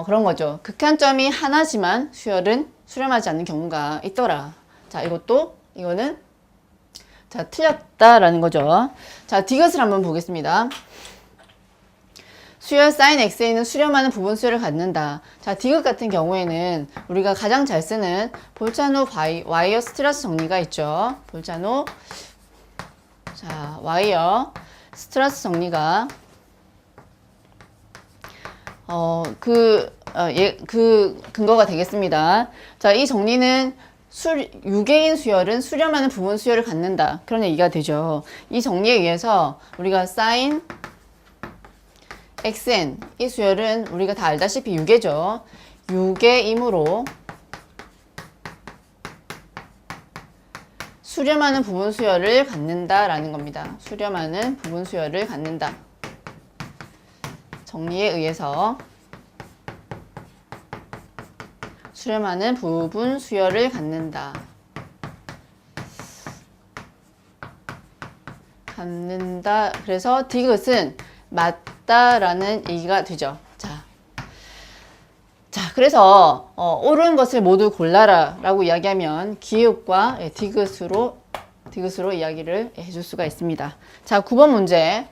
그런 거죠. 극한점이 하나지만 수열은 수렴하지 않는 경우가 있더라. 자, 이거는 자, 틀렸다라는 거죠. 자, 디귿을 한번 보겠습니다. 수열 sin xa는 수렴하는 부분 수열을 갖는다. 자, 디귿 같은 경우에는 우리가 가장 잘 쓰는 볼차노 와이어 스트라스 정리가 있죠. 볼차노 자, 와이어 스트라스 정리가 그 근거가 되겠습니다. 자, 이 정리는 유계인 수열은 수렴하는 부분 수열을 갖는다. 그런 얘기가 되죠. 이 정리에 의해서 우리가 sin xn 이 수열은 우리가 다 알다시피 유계죠. 유계이므로 수렴하는 부분 수열을 갖는다라는 겁니다. 수렴하는 부분 수열을 갖는다. 정리에 의해서 수렴하는 부분 수열을 갖는다. 그래서 디귿은 맞다라는 얘기가 되죠. 자, 그래서 옳은 것을 모두 골라라 라고 이야기하면 기읍과 디귿으로 이야기를 해줄 수가 있습니다. 자, 9번 문제.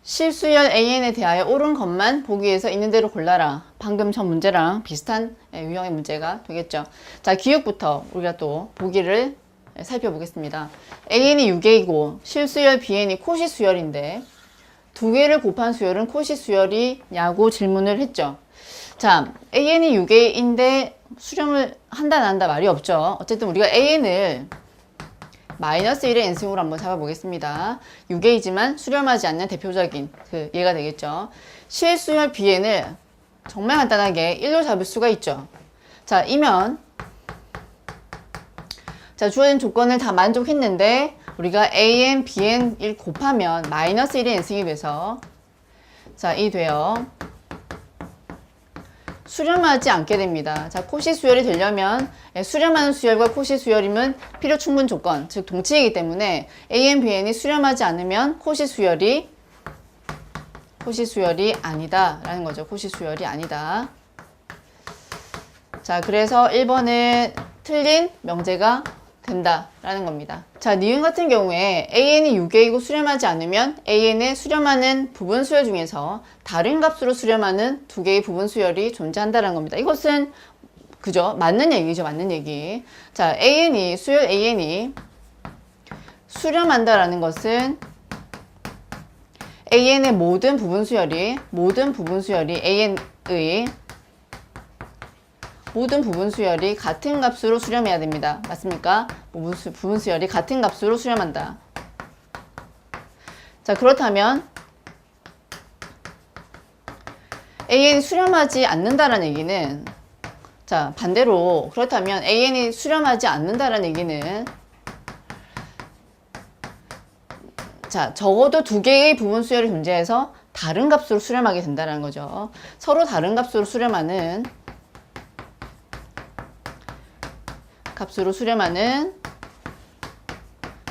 실수열 an에 대하여 옳은 것만 보기 위해서 있는 대로 골라라. 방금 전 문제랑 비슷한 유형의 문제가 되겠죠. 자, 기역부터 우리가 또 보기를 살펴보겠습니다. an이 유계이고 실수열 bn이 코시수열인데 두 개를 곱한 수열은 코시수열이냐고 질문을 했죠. 자, an이 유계인데 수렴을 한다 안 한다 말이 없죠. 어쨌든 우리가 an을 마이너스 1의 n승으로 한번 잡아보겠습니다. 유계이지만 수렴하지 않는 대표적인 그 예가 되겠죠. 실수열 bn을 정말 간단하게 1로 잡을 수가 있죠. 자, 이면 자, 주어진 조건을 다 만족했는데 우리가 an, bn 1 곱하면 마이너스 1의 n승이 돼서 자, 이 돼요. 수렴하지 않게 됩니다. 자, 코시수열이 되려면 수렴하는 수열과 코시수열이면 필요 충분 조건, 즉 동치이기 때문에 AN, BN이 수렴하지 않으면 코시수열이 아니다 라는 거죠. 코시수열이 아니다. 자, 그래서 1번은 틀린 명제가 된다 라는 겁니다. 자, 니은 같은 경우에 AN이 유계이고 수렴하지 않으면 AN의 수렴하는 부분 수열 중에서 다른 값으로 수렴하는 두 개의 부분 수열이 존재한다는 겁니다. 이것은 그죠? 맞는 얘기죠. 맞는 얘기. 자, 수열 AN이 수렴한다라는 것은 AN의 모든 부분 수열이 AN의 모든 부분 수열이 같은 값으로 수렴해야 됩니다. 맞습니까? 부분 수열이 같은 값으로 수렴한다. 자, 그렇다면 AN이 수렴하지 않는다라는 얘기는 자, 반대로 그렇다면 AN이 수렴하지 않는다라는 얘기는 자, 적어도 두 개의 부분 수열이 존재해서 다른 값으로 수렴하게 된다는 거죠. 서로 다른 값으로 수렴하는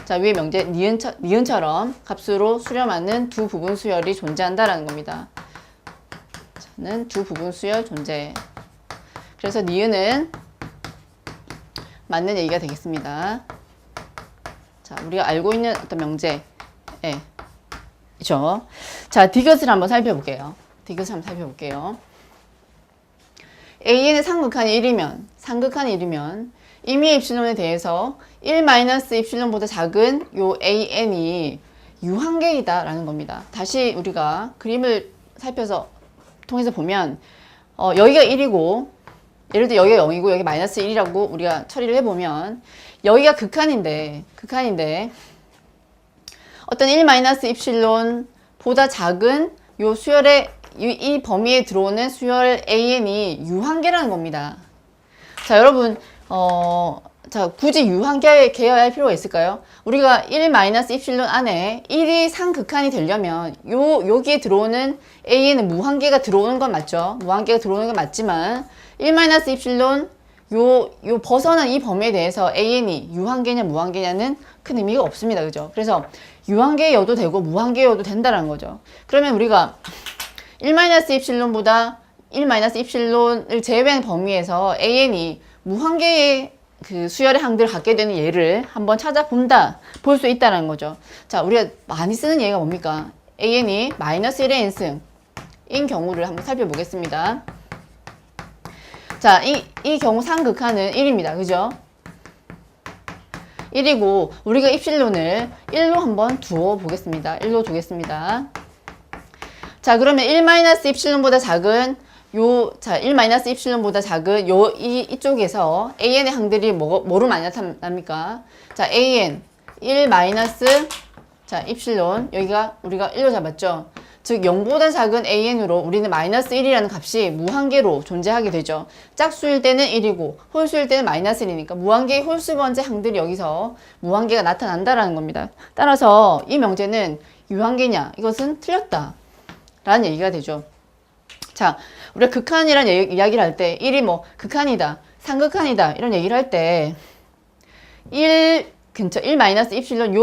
자, 위의 명제 니은처럼 값으로 수렴하는 두 부분 수열이 존재한다라는 겁니다. 저는 두 부분 수열 존재. 그래서 니은은 맞는 얘기가 되겠습니다. 자, 우리가 알고 있는 어떤 명제. 그죠? 자, 디귿을 한번 살펴볼게요. AN의 상극한이 1이면 임의의 입실론에 대해서 1-입실론보다 작은 요 AN이 유한계이다 라는 겁니다. 다시 우리가 그림을 통해서 보면 여기가 1이고 예를 들어 여기가 0이고 여기 마이너스 1이라고 우리가 처리를 해보면 여기가 극한인데 어떤 1-입실론보다 작은 요 수열의 이 범위에 들어오는 수열 AN이 유한계라는 겁니다. 자, 여러분 자, 굳이 유한계여야 할 필요가 있을까요? 우리가 1-입실론 안에 1이 상극한이 되려면 여기에 들어오는 AN은 무한계가 들어오는 건 맞죠? 무한계가 들어오는 건 맞지만 1-입실론 요 벗어난 이 범위에 대해서 AN이 유한계냐 무한계냐는 큰 의미가 없습니다. 그죠? 그래서 유한계여도 되고 무한계여도 된다는 거죠. 그러면 우리가 1-입실론보다 1-입실론을 제외한 범위에서 AN이 무한개의 그 수열의 항들을 갖게 되는 예를 한번 찾아본다, 볼 수 있다는 거죠. 자, 우리가 많이 쓰는 예가 뭡니까? AN이 -1의 n승인 경우를 한번 살펴보겠습니다. 자, 이 경우 상극한은 1입니다. 그죠? 1이고, 우리가 입실론을 1로 한번 두어 보겠습니다. 1로 두겠습니다. 자, 그러면 1-입실론보다 작은 자, 1-입실론보다 작은 이쪽에서 AN의 항들이 뭐로 많이 나타납니까? 자, AN 1- 자, 입실론 여기가 우리가 1로 잡았죠. 즉 0보다 작은 AN으로 우리는 -1이라는 값이 무한계로 존재하게 되죠. 짝수일 때는 1이고 홀수일 때는 -1이니까 무한계의 홀수 번째 항들이 여기서 무한계가 나타난다라는 겁니다. 따라서 이 명제는 유한계냐? 이것은 틀렸다 라는 얘기가 되죠. 자, 우리가 극한이라는 이야기를 할 때 1이 뭐 극한이다, 상극한이다 이런 얘기를 할 때 1 근처 1-입실론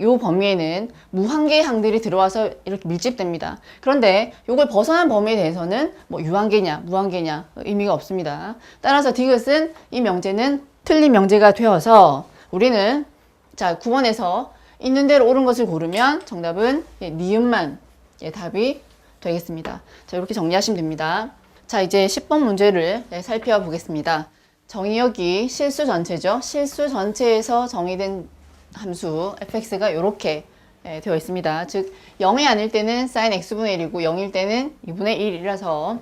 요 범위에는 무한계의 항들이 들어와서 이렇게 밀집됩니다. 그런데 요걸 벗어난 범위에 대해서는 뭐 유한계냐 무한계냐 의미가 없습니다. 따라서 디귿은 이 명제는 틀린 명제가 되어서 우리는 자 9번에서 있는 대로 옳은 것을 고르면 정답은 니은만 답이 되겠습니다. 자, 이렇게 정리하시면 됩니다. 자, 이제 10번 문제를 살펴보겠습니다. 정의역이 실수 전체죠. 실수 전체에서 정의된 함수 fx가 이렇게 되어 있습니다. 즉 0이 아닐 때는 sin x분의 1이고 0일 때는 2분의 1이라서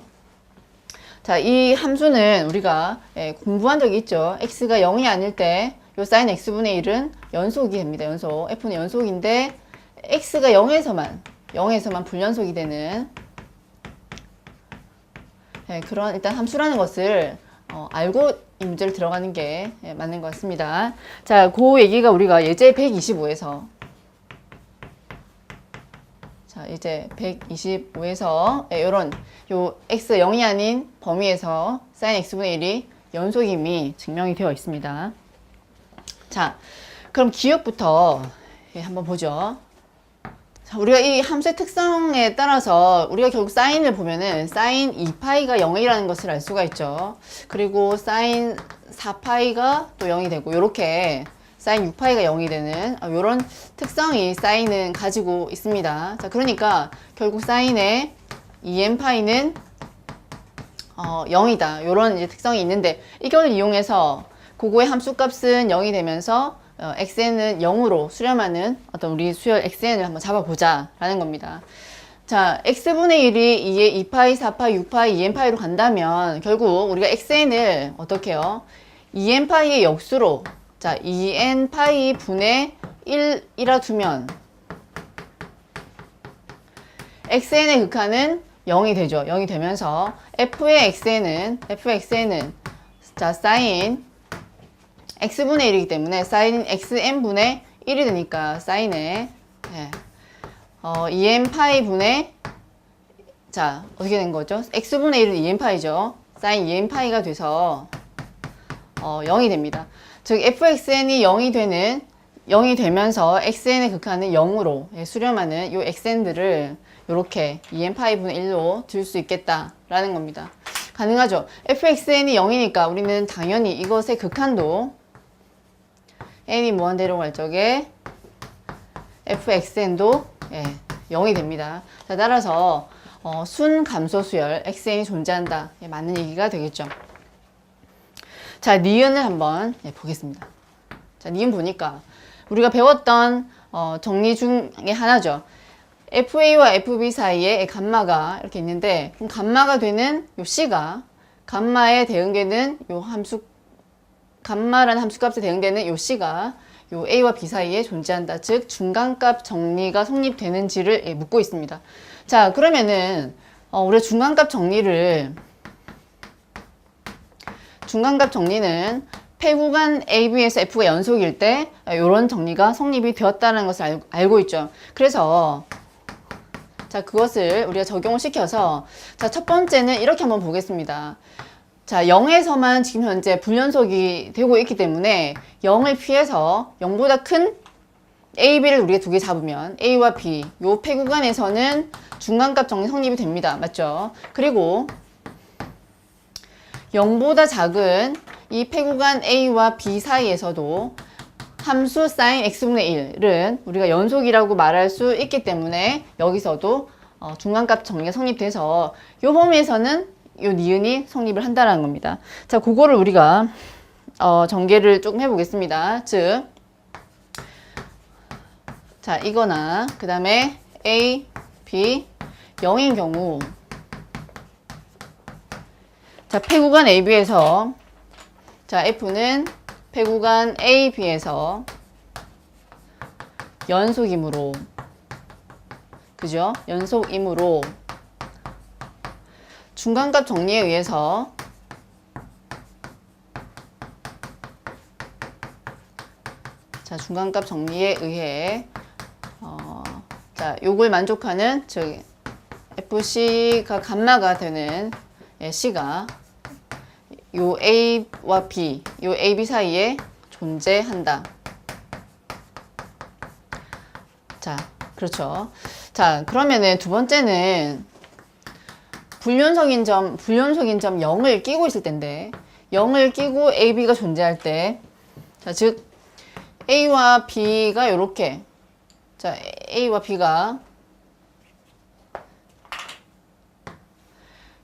자, 이 함수는 우리가 공부한 적이 있죠. x가 0이 아닐 때 요 sin x분의 1은 연속이 됩니다. 연속. f는 연속인데 x가 0에서만 불연속이 되는 그런 일단 함수라는 것을 알고 이 문제를 들어가는 게 맞는 것 같습니다. 자, 그 얘기가 우리가 예제 125에서 자, 이제 125에서 요런 요 x 0이 아닌 범위에서 sin x분의 1이 연속임이 증명이 되어 있습니다. 자, 그럼 기억부터 한번 보죠. 자, 우리가 이 함수의 특성에 따라서 우리가 결국 사인을 보면은 sin 2파이가 0이라는 것을 알 수가 있죠. 그리고 sin 4파이가 또 0이 되고 이렇게 sin 6파이가 0이 되는 이런 특성이 사인은 가지고 있습니다. 자, 그러니까 결국 사인의 2n파이는 0이다. 이런 이제 특성이 있는데 이걸 이용해서 그거의 함수값은 0이 되면서 xn은 0으로 수렴하는 어떤 우리 수열 xn을 한번 잡아보자 라는 겁니다. 자, x분의 1이 2에 2파이, 4파이, 6파이, 2n파이로 간다면 결국 우리가 xn을 어떻게 해요? 2n파이의 역수로 자, 2n파이 분의 1이라 두면 xn의 극한은 0이 되죠. 0이 되면서 f의 xn은 자, sin x분의 1이기 때문에 sin xn분의 1이 되니까 sin의 2n파이 분의 자, 어떻게 된 거죠? x분의 1은 2n파이죠. sin 2n파이가 돼서 0이 됩니다. 즉 fxn이 0이 되면서 xn의 극한은 0으로 수렴하는 이 xn들을 이렇게 2n파이 분의 1로 들 수 있겠다라는 겁니다. 가능하죠. fxn이 0이니까 우리는 당연히 이것의 극한도 n이 무한대로 갈 적에 fxn도 0이 됩니다. 자, 따라서 순 감소수열 xn이 존재한다. 맞는 얘기가 되겠죠. 자, 니은을 한번 보겠습니다. 자, 니은 보니까 우리가 배웠던 정리 중에 하나죠. FA와 FB 사이에 감마가 이렇게 있는데 그럼 감마가 되는 요 C가 감마에 대응되는 요 함수 감마라는 함수값에 대응되는 요 C가 요 A와 B 사이에 존재한다. 즉 중간값 정리가 성립되는지를 묻고 있습니다. 자, 그러면은 우리가 중간값 정리는 폐구간 AB에서 F가 연속일 때 이런 정리가 성립이 되었다는 것을 알고 있죠. 그래서 자, 그것을 우리가 적용을 시켜서 자, 첫 번째는 이렇게 한번 보겠습니다. 자, 0에서만 지금 현재 불연속이 되고 있기 때문에 0을 피해서 0보다 큰 A, B를 우리가 두 개 잡으면 A와 B 요 폐구간에서는 중간값 정리 성립이 됩니다. 맞죠? 그리고 0보다 작은 이 폐구간 A와 B 사이에서도 함수 sin x분의 1은 우리가 연속이라고 말할 수 있기 때문에 여기서도 중간값 정리가 성립돼서 이 범위에서는 이 니은이 성립을 한다는 겁니다. 자, 그거를 우리가 전개를 조금 해보겠습니다. 즉, 자, 이거나 그 다음에 A, B 0인 경우, 자, 폐구간 AB에서 자, F는 폐구간 AB에서 연속이므로, 그죠? 연속이므로 중간값 정리에 의해서 자, 중간값 정리에 의해 자, 요걸 만족하는 즉 FC가 감마가 되는 C가 요 A와 B, 요 AB 사이에 존재한다. 자, 그렇죠. 자, 그러면은 두 번째는 불연속인 점 0을 끼고 있을 텐데 0을 끼고 AB가 존재할 때 자, 즉 A와 B가 요렇게 자, A와 B가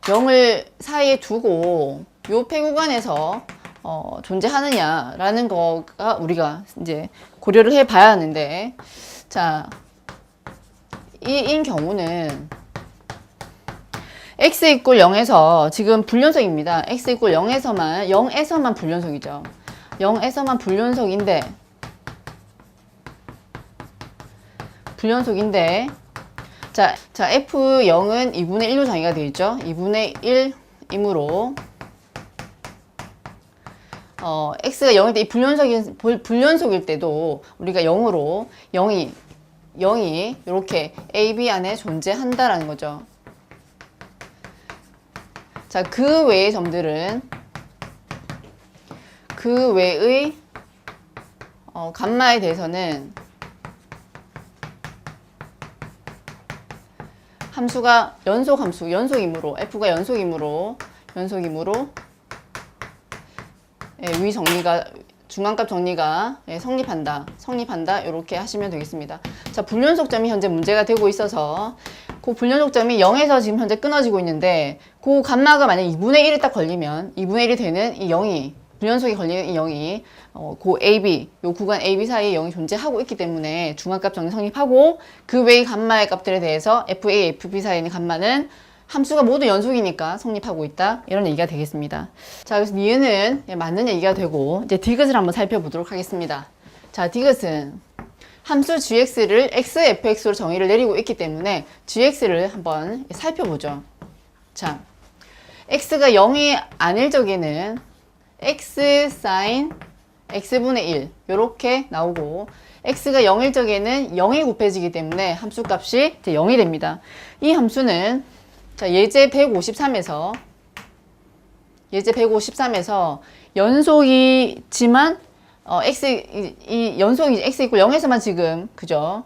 0을 사이에 두고 요 폐구간에서 존재하느냐라는 거가 우리가 이제 고려를 해 봐야 하는데 자, 이인 경우는 x 이꼴 0에서 지금 불연속입니다. x 이꼴 0에서만 불연속이죠. 0에서만 불연속인데 자, F0은 2분의 1로 정의가 되어 있죠. 2분의 1이므로 x가 0일 때 이 불연속일 때도 우리가 0이 이렇게 AB 안에 존재한다라는 거죠. 자, 그 외의 점들은 그 외의 감마에 대해서는 함수가 연속이므로 F가 연속이므로 위 정리가 중간값 정리가 성립한다 이렇게 하시면 되겠습니다. 자, 불연속점이 현재 문제가 되고 있어서 그 불연속점이 0에서 지금 현재 끊어지고 있는데 그 감마가 만약 2분의 1이 딱 걸리면 2분의 1이 되는 이 0이 불연속이 걸리는 이 0이 그 AB 요 구간 AB 사이에 0이 존재하고 있기 때문에 중간값 정리 성립하고 그 외의 감마의 값들에 대해서 FA, FB 사이에 있는 감마는 함수가 모두 연속이니까 성립하고 있다 이런 얘기가 되겠습니다. 자, 그래서 니은은 맞는 얘기가 되고 이제 디귿을 한번 살펴보도록 하겠습니다. 자, 디귿은 함수 gx를 xfx로 정의를 내리고 있기 때문에 gx를 한번 살펴보죠. 자, x가 0이 아닐 적에는 x sin x분의 1 이렇게 나오고 x가 0일 적에는 0이 곱해지기 때문에 함수 값이 이제 0이 됩니다. 이 함수는 자, 예제 153에서 연속이지만 연속이 x 이꼴 0에서만 지금 그죠?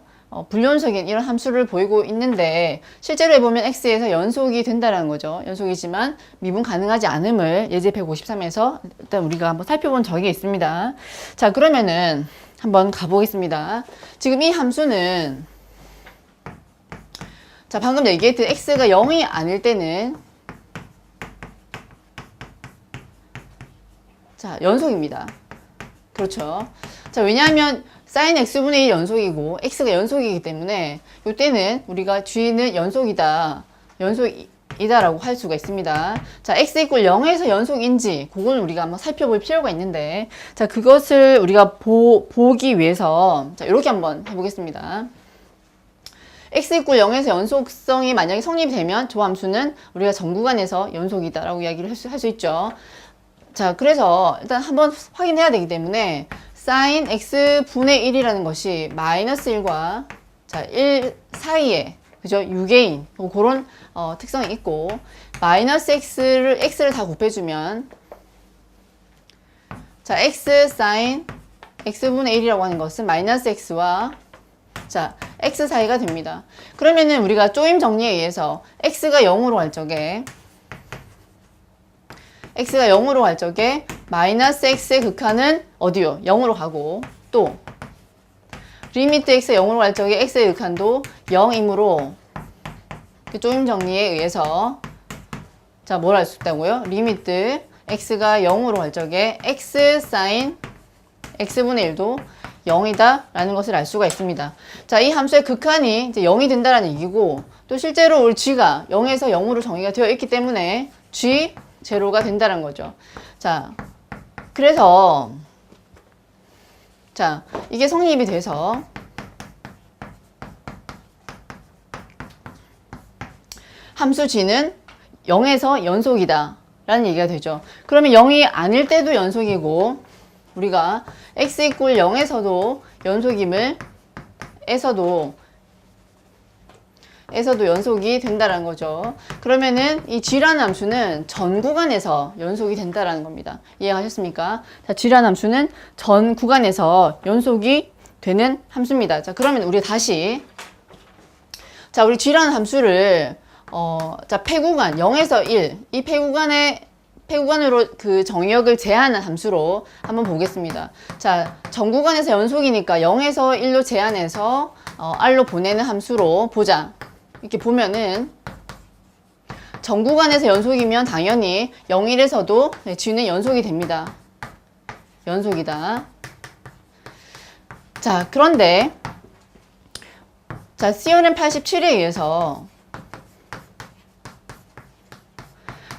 불연속인 이런 함수를 보이고 있는데 실제로 해보면 x에서 연속이 된다는 거죠. 연속이지만 미분 가능하지 않음을 예제 153에서 일단 우리가 한번 살펴본 적이 있습니다. 자, 그러면은 한번 가보겠습니다. 지금 이 함수는 자, 방금 얘기했듯 x가 0이 아닐 때는 자, 연속입니다. 그렇죠. 자, 왜냐하면 sin x분의 1 연속이고 x가 연속이기 때문에 이때는 우리가 g는 연속이다라고 할 수가 있습니다. 자, x 이꼴 0에서 연속인지 그걸 우리가 한번 살펴볼 필요가 있는데 자, 그것을 우리가 보기 위해서 자, 이렇게 한번 해보겠습니다. x 이꼴 0에서 연속성이 만약에 성립이 되면 저 함수는 우리가 전 구간에서 연속이다라고 이야기를 할 수 있죠. 자, 그래서 일단 한번 확인해야 되기 때문에 sin x분의 1이라는 것이 마이너스 1과 자, 1 사이에 그죠? 유개인 그런 특성이 있고 마이너스 x를 다 곱해주면 자, x sin x분의 1이라고 하는 것은 마이너스 x와 자, x 사이가 됩니다. 그러면은 우리가 조임 정리에 의해서 x가 0으로 갈 적에 x가 0으로 갈 적에 마이너스 x의 극한은 어디요? 0으로 가고, 또 리미트 x가 0으로 갈 적에 x의 극한도 0이므로 그 조임 정리에 의해서 자, 뭘 할 수 있다고요? 리미트 x가 0으로 갈 적에 x 사인 x분의 1도 0이다 라는 것을 알 수가 있습니다. 자, 이 함수의 극한이 이제 0이 된다라는 얘기고, 또 실제로 우리 g가 0에서 0으로 정의가 되어 있기 때문에 g 제로가 된다는 거죠. 자, 그래서 자, 이게 성립이 돼서 함수 g는 0에서 연속이다 라는 얘기가 되죠. 그러면 0이 아닐 때도 연속이고, 우리가 x 이퀄 0에서도 연속임을 에서도 연속이 된다는 거죠. 그러면은 이 g라는 함수는 전 구간에서 연속이 된다는 겁니다. 이해하셨습니까? 자, g라는 함수는 전 구간에서 연속이 되는 함수입니다. 자, 그러면 우리 다시 자, 우리 g라는 함수를 자, 폐구간 0에서 1, 이 폐구간으로 그 정의역을 제한한 함수로 한번 보겠습니다. 자, 전 구간에서 연속이니까 0에서 1로 제한해서 R로 보내는 함수로 보자. 이렇게 보면은 전 구간에서 연속이면 당연히 0, 1에서도 G는 연속이 됩니다. 연속이다. 자, 그런데 자, COM 87에 의해서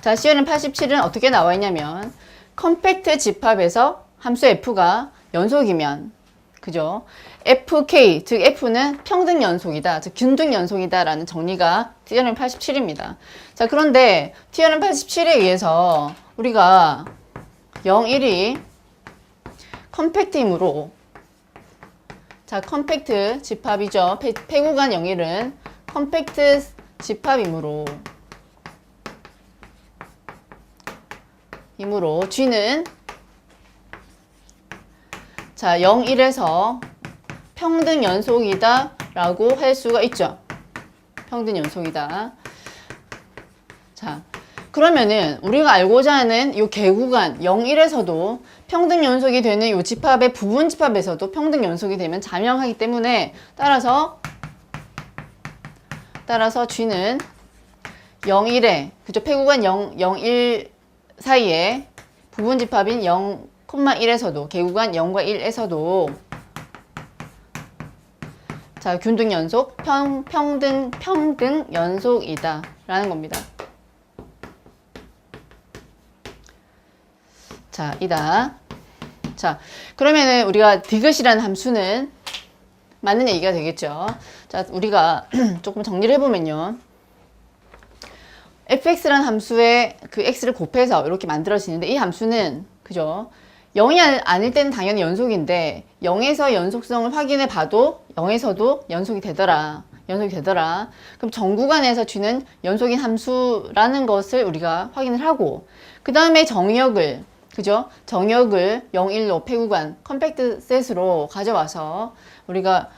자, COM 87은 어떻게 나와 있냐면 컴팩트 집합에서 함수 f가 연속이면, 그죠? fk, 즉 f는 평등 연속이다, 즉 균등 연속이다 라는 정리가 TRM 87입니다. 자, 그런데 TRM 87에 의해서 우리가 0, 1이 컴팩트이므로, 자, 컴팩트 집합이죠. 폐구간 0, 1은 컴팩트 집합이므로 G는 자, 0, 1에서 평등 연속이다 라고 할 수가 있죠. 평등 연속이다. 자, 그러면은 우리가 알고자 하는 이 개구간 0, 1에서도 평등 연속이 되는 이 집합의 부분 집합에서도 평등 연속이 되면 자명하기 때문에 따라서 G는 0, 1에, 그죠? 폐구간 0, 1 사이에 부분 집합인 0,1에서도, 개구간 0과 1에서도 자, 균등 연속, 평등 연속이다 라는 겁니다. 자, 이다. 자, 그러면은 우리가 디귿이라는 함수는 맞는 얘기가 되겠죠. 자, 우리가 조금 정리를 해보면요. fx라는 함수에 그 x를 곱해서 이렇게 만들어지는데, 이 함수는, 그죠? 0이 아닐 때는 당연히 연속인데 0에서 연속성을 확인해 봐도 0에서도 연속이 되더라. 그럼 전 구간에서 G는 연속인 함수라는 것을 우리가 확인을 하고, 그 다음에 정의역을, 그죠? 정의역을 0, 1로 폐구간 컴팩트 셋으로 가져와서 우리가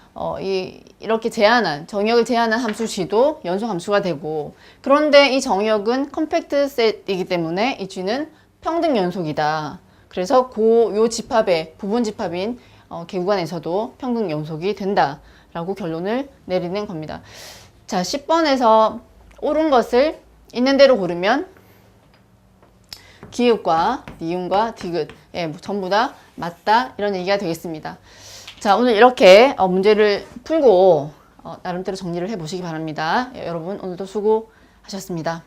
이렇게 정의역을 제한한 함수 G도 연속 함수가 되고, 그런데 이 정의역은 컴팩트 셋이기 때문에 이 G는 평등 연속이다. 그래서 요 집합의 부분 집합인 개구간에서도 평등 연속이 된다라고 결론을 내리는 겁니다. 자, 10번에서 옳은 것을 있는 대로 고르면 기읍과 니은과 디귿, 전부 다 맞다, 이런 얘기가 되겠습니다. 자, 오늘 이렇게 문제를 풀고 나름대로 정리를 해보시기 바랍니다. 여러분 오늘도 수고하셨습니다.